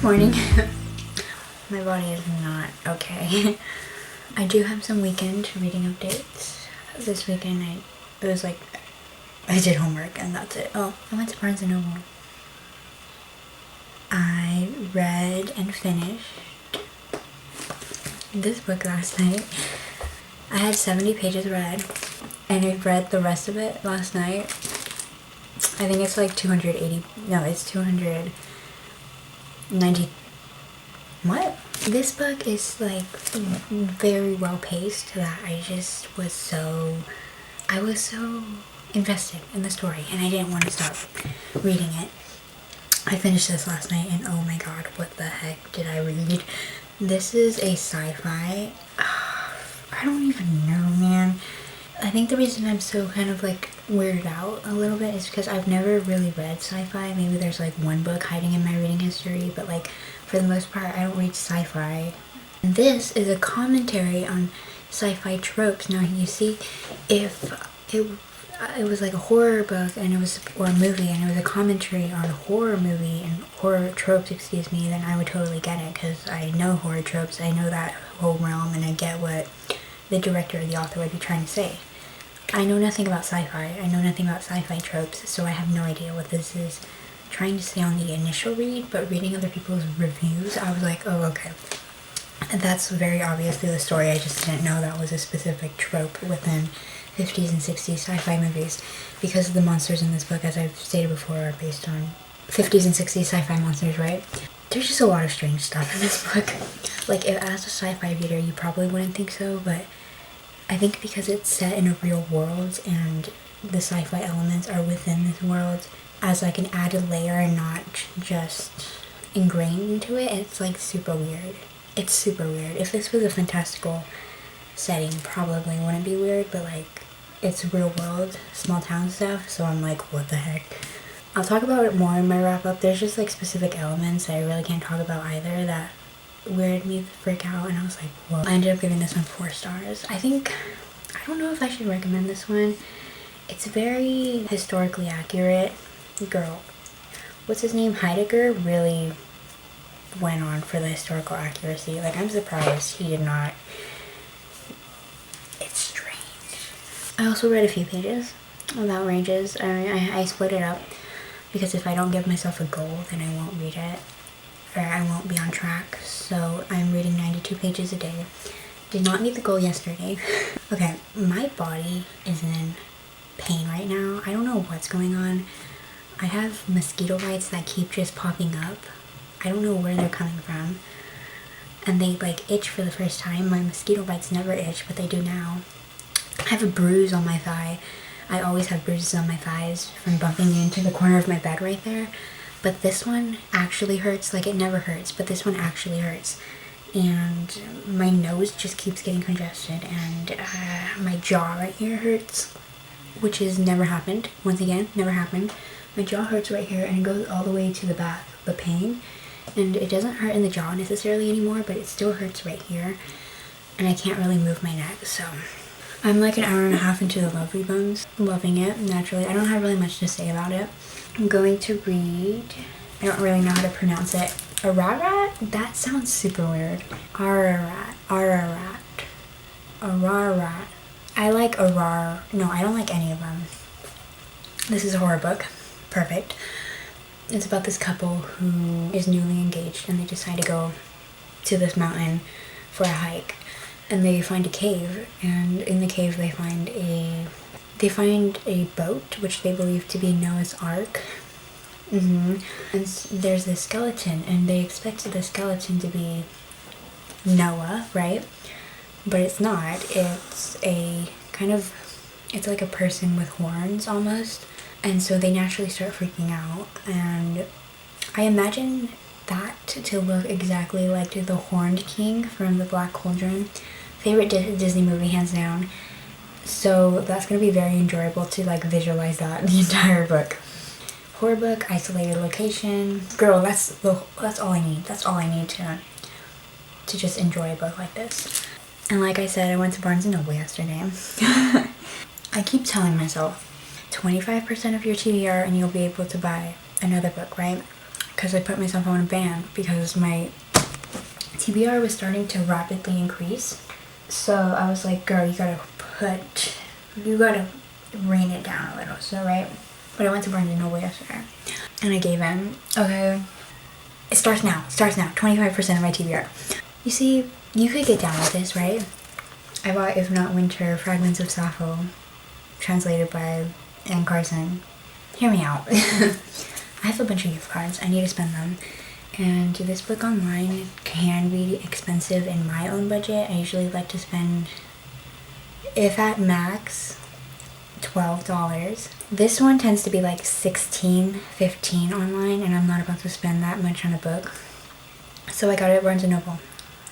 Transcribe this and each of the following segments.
Morning. My body is not okay. I do have some weekend reading updates. This weekend it was like I did homework and that's it. Oh, I went to Barnes & Noble. I read and finished this book last night. I had 70 pages read and I read the rest of it last night. I think it's like 280, no, it's 290. What? This book is like very well paced that I was so invested in the story and I didn't want to stop reading it. I finished this last night and oh my god, what the heck did I read? This is a sci-fi. I don't even know, man. I think the reason I'm so kind of like weirded out a little bit is because I've never really read sci-fi. Maybe there's like one book hiding in my reading history, but like for the most part I don't read sci-fi. And this is a commentary on sci-fi tropes. Now you see, if it was like a horror book and it was, or a movie, and it was a commentary on a horror movie and horror tropes, excuse me, then I would totally get it because I know horror tropes, I know that whole realm, and I get what the director or the author would be trying to say. I know nothing about sci-fi, I know nothing about sci-fi tropes, so I have no idea what this is trying to say on the initial read, but reading other people's reviews, I was like, oh, okay. And that's very obviously the story, I just didn't know that was a specific trope within 50s and 60s sci-fi movies, because the monsters in this book, as I've stated before, are based on 50s and 60s sci-fi monsters, right? There's just a lot of strange stuff in this book. Like, if as a sci-fi reader, you probably wouldn't think so, but I think because it's set in a real world and the sci-fi elements are within this world as like an added layer and not just ingrained into it, it's like super weird. It's super weird. If this was a fantastical setting, probably wouldn't be weird, but like it's real world, small town stuff, so I'm like, what the heck? I'll talk about it more in my wrap up. There's just like specific elements that I really can't talk about either that weirded me the freak out, and I was like, whoa. I ended up giving this one 4 stars. I don't know if I should recommend this one. It's very historically accurate. Girl, what's his name? Heidegger really went on for the historical accuracy. Like, I'm surprised he did not. It's strange. I also read a few pages of Outrages. I split it up because if I don't give myself a goal, then I won't read it, or I won't be on track. So I'm reading 92 pages a day. Did not meet the goal yesterday. Okay, my body is in pain right now. I don't know what's going on. I have mosquito bites that keep just popping up. I don't know where they're coming from. And they like itch for the first time. My mosquito bites never itch, but they do now. I have a bruise on my thigh. I always have bruises on my thighs from bumping into the corner of my bed right there. But this one actually hurts. Like, it never hurts, but this one actually hurts. And my nose just keeps getting congested, and my jaw right here hurts, which has never happened. Once again, never happened. My jaw hurts right here and it goes all the way to the back, the pain. And it doesn't hurt in the jaw necessarily anymore, but it still hurts right here. And I can't really move my neck, so I'm like an hour and a half into the Lovely Bones. Loving it, naturally. I don't have really much to say about it. I'm going to read, I don't really know how to pronounce it. Ararat? That sounds super weird. Ararat. Ararat. Ararat. I like Arar. No, I don't like any of them. This is a horror book. Perfect. It's about this couple who is newly engaged and they decide to go to this mountain for a hike, and they find a cave, and in the cave they find a boat which they believe to be Noah's Ark. And there's this skeleton, and they expected the skeleton to be Noah, right? But it's not. It's a kind of, it's like a person with horns almost. And so they naturally start freaking out, and I imagine that to look exactly like the Horned King from the Black Cauldron. Favorite Disney movie, hands down. So that's going to be very enjoyable to like visualize that the entire book. Horror book, isolated location. Girl, that's all I need. That's all I need to just enjoy a book like this. And like I said, I went to Barnes & Noble yesterday. I keep telling myself, 25% of your TBR and you'll be able to buy another book, right? because I put myself on a ban because my TBR was starting to rapidly increase. So I was like, girl, you gotta rein it down a little. So right, but I went to Barnes & Noble yesterday and I gave in. Okay, it starts now, 25% of my TBR. You see, you could get down with this, right? I bought If Not Winter, Fragments of Sappho, translated by Anne Carson. Hear me out. I have a bunch of gift cards. I need to spend them. And this book online can be expensive in my own budget. I usually like to spend, if at max, $12. This one tends to be like $16, $15 online, and I'm not about to spend that much on a book. So I got it at Barnes & Noble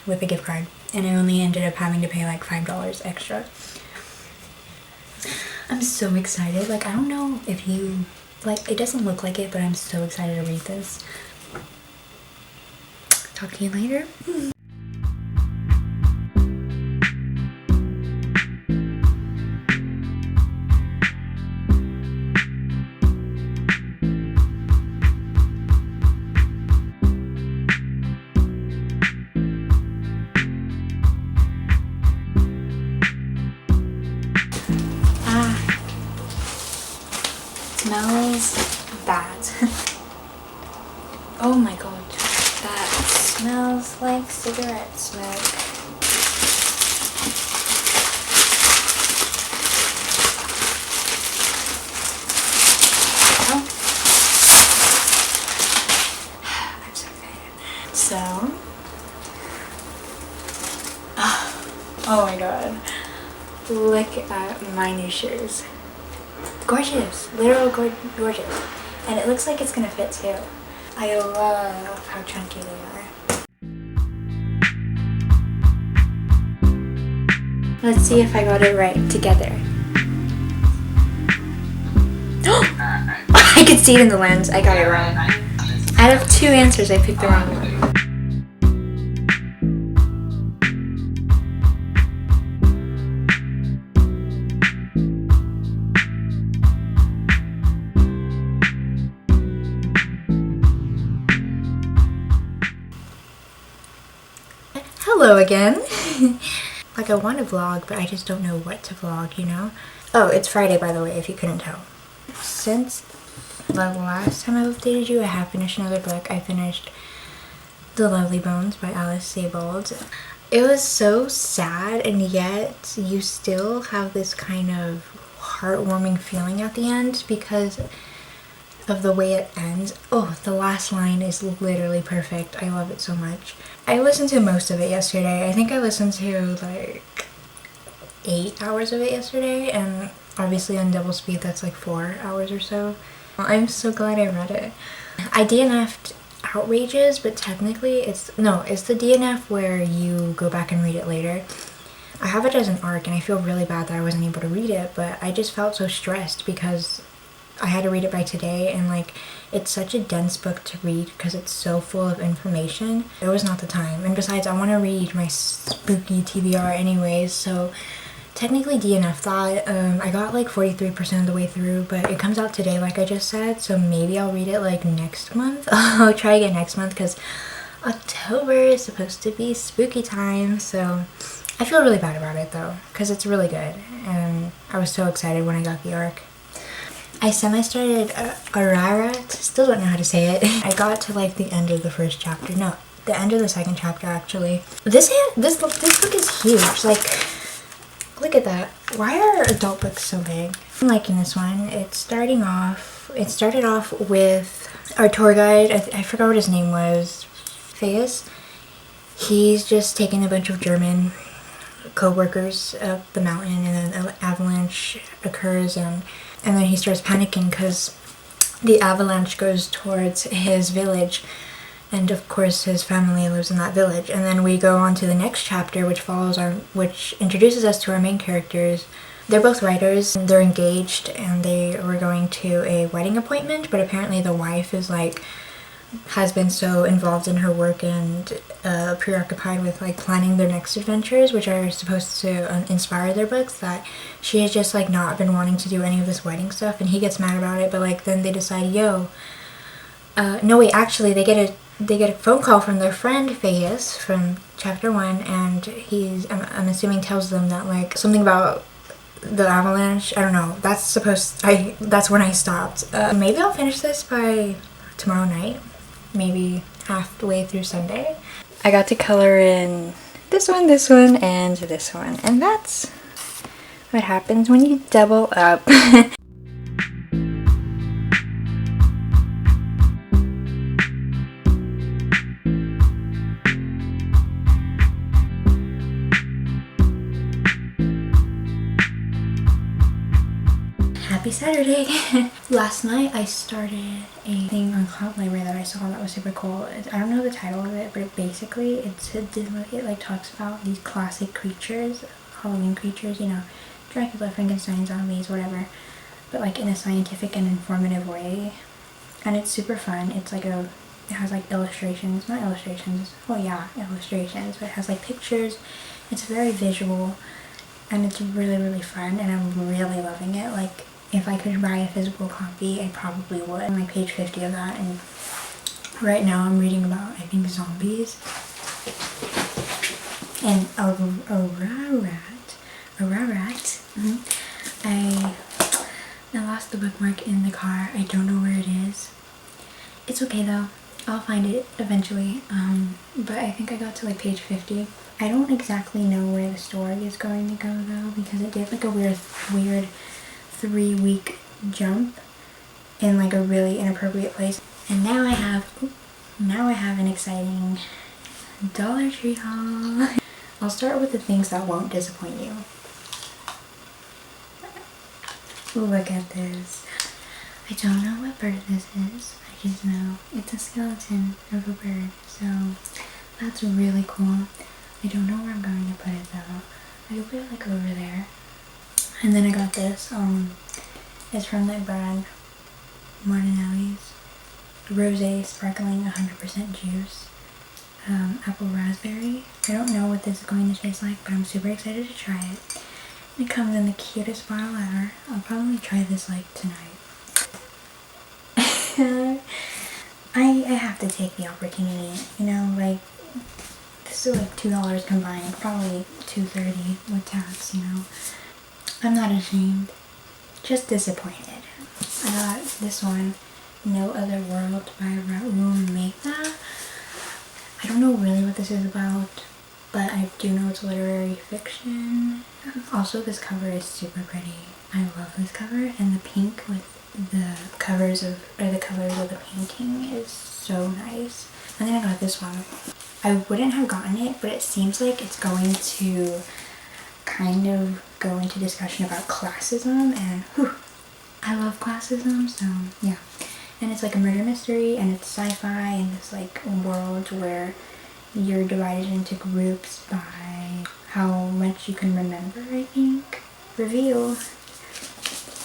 with a gift card, and I only ended up having to pay like $5 extra. I'm so excited. Like, I don't know if you, like, it doesn't look like it, but I'm so excited to read this. Talk to you later. Smells bad. Oh my god, that smells like cigarette smoke. Oh. I'm so excited. So, oh my god, look at my new shoes. Gorgeous, literal gorgeous, and it looks like it's gonna fit too. I love how chunky they are. Let's see if I got it right together. I could see it in the lens. I got it wrong. Out of 2 answers, I picked the wrong one. Hello again. Like, I want to vlog, but I just don't know what to vlog, you know? Oh, it's Friday, by the way, if you couldn't tell. Since the last time I updated you, I have finished another book. I finished The Lovely Bones by Alice Sebold. It was so sad, and yet you still have this kind of heartwarming feeling at the end because of the way it ends. Oh, the last line is literally perfect. I love it so much. I listened to most of it yesterday. I think I listened to like 8 hours of it yesterday, and obviously on double speed that's like 4 hours or so. I'm so glad I read it. I DNF'd Outrages, but technically it's the DNF where you go back and read it later. I have it as an arc, and I feel really bad that I wasn't able to read it, but I just felt so stressed because I had to read it by today, and like, it's such a dense book to read because it's so full of information. It was not the time, and besides, I want to read my spooky TBR anyways, so technically DNF that. I got like 43% of the way through, but it comes out today like I just said, so maybe I'll read it like next month. I'll try again next month because October is supposed to be spooky time, so I feel really bad about it though because it's really good, and I was so excited when I got the arc. I semi-started Ararat, still don't know how to say it. I got to like the end of the first chapter. No, the end of the second chapter actually. This book is huge. Like, look at that. Why are adult books so big? I'm liking this one. It started off with our tour guide. I forgot what his name was. Fayus. He's just taking a bunch of German co-workers up the mountain, and then an avalanche occurs, and then he starts panicking because the avalanche goes towards his village, and of course his family lives in that village. And then we go on to the next chapter, which introduces us to our main characters. They're both writers, and they're engaged, and they were going to a wedding appointment, but apparently the wife is like has been so involved in her work and preoccupied with like planning their next adventures, which are supposed to inspire their books, that she has just like not been wanting to do any of this wedding stuff, and he gets mad about it. But like then they decide, yo, no wait, actually they get a phone call from their friend Vegas from chapter 1, and he's, I'm assuming, tells them that like something about the avalanche. I don't know. That's when I stopped. Maybe I'll finish this by tomorrow night. Maybe halfway through Sunday. I got to color in this one, and this one, and that's what happens when you double up. Happy Saturday! Last night I started a thing on Cloud Library that I saw that was super cool. I don't know the title of it, but it like talks about these classic creatures, Halloween creatures, you know, Dracula, Frankenstein, zombies, whatever, but like in a scientific and informative way. And it's super fun. It's like it has like illustrations, not illustrations, well yeah, illustrations, but it has like pictures. It's very visual and it's really, really fun, and I'm really loving it. Like, if I could buy a physical copy, I probably would. I'm like page 50 of that, and right now I'm reading about, I think, zombies and Ararat. I lost the bookmark in the car. I don't know where it is. It's okay though. I'll find it eventually. But I think I got to like page 50. I don't exactly know where the story is going to go though, because it did like a weird 3-week jump in like a really inappropriate place. And now I have an exciting Dollar Tree haul. I'll start with the things that won't disappoint you. Look at this. I don't know what bird this is. I just know it's a skeleton of a bird. So that's really cool. I don't know where I'm going to put it though. I could put it like over there. And then I got this. It's from the brand Martinelli's Rosé Sparkling 100% Juice. Apple Raspberry. I don't know what this is going to taste like, but I'm super excited to try it. It comes in the cutest bottle ever. I'll probably try this like tonight. I have to take the opportunity, you know, like, this is like $2 combined, probably $2.30 with tax, you know. I'm not ashamed, just disappointed. I got this one, No Other World by Ararat. I don't know really what this is about, but I do know it's literary fiction. Also, this cover is super pretty. I love this cover, and the pink with the colors of the painting is so nice. And then I got this one. I wouldn't have gotten it, but it seems like it's going to kind of go into discussion about classism, and whew, I love classism, so yeah. And it's like a murder mystery, and it's sci-fi in this like world where you're divided into groups by how much you can remember, I think. Reveal.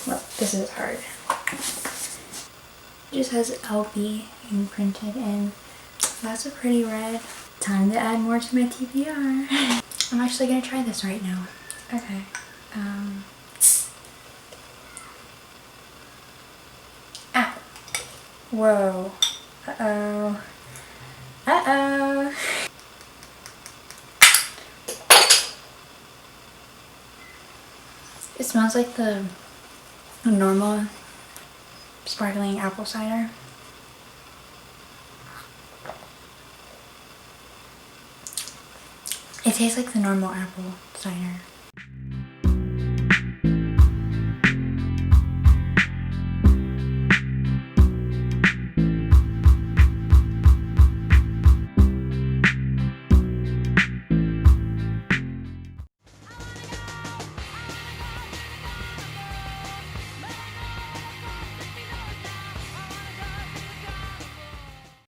Well, this is hard. It just has LB imprinted, and that's a pretty red. Time to add more to my TBR. I'm actually gonna try this right now. Okay. Ah. Whoa. Uh-oh. Uh-oh. It smells like the normal sparkling apple cider. It tastes like the normal apple cider.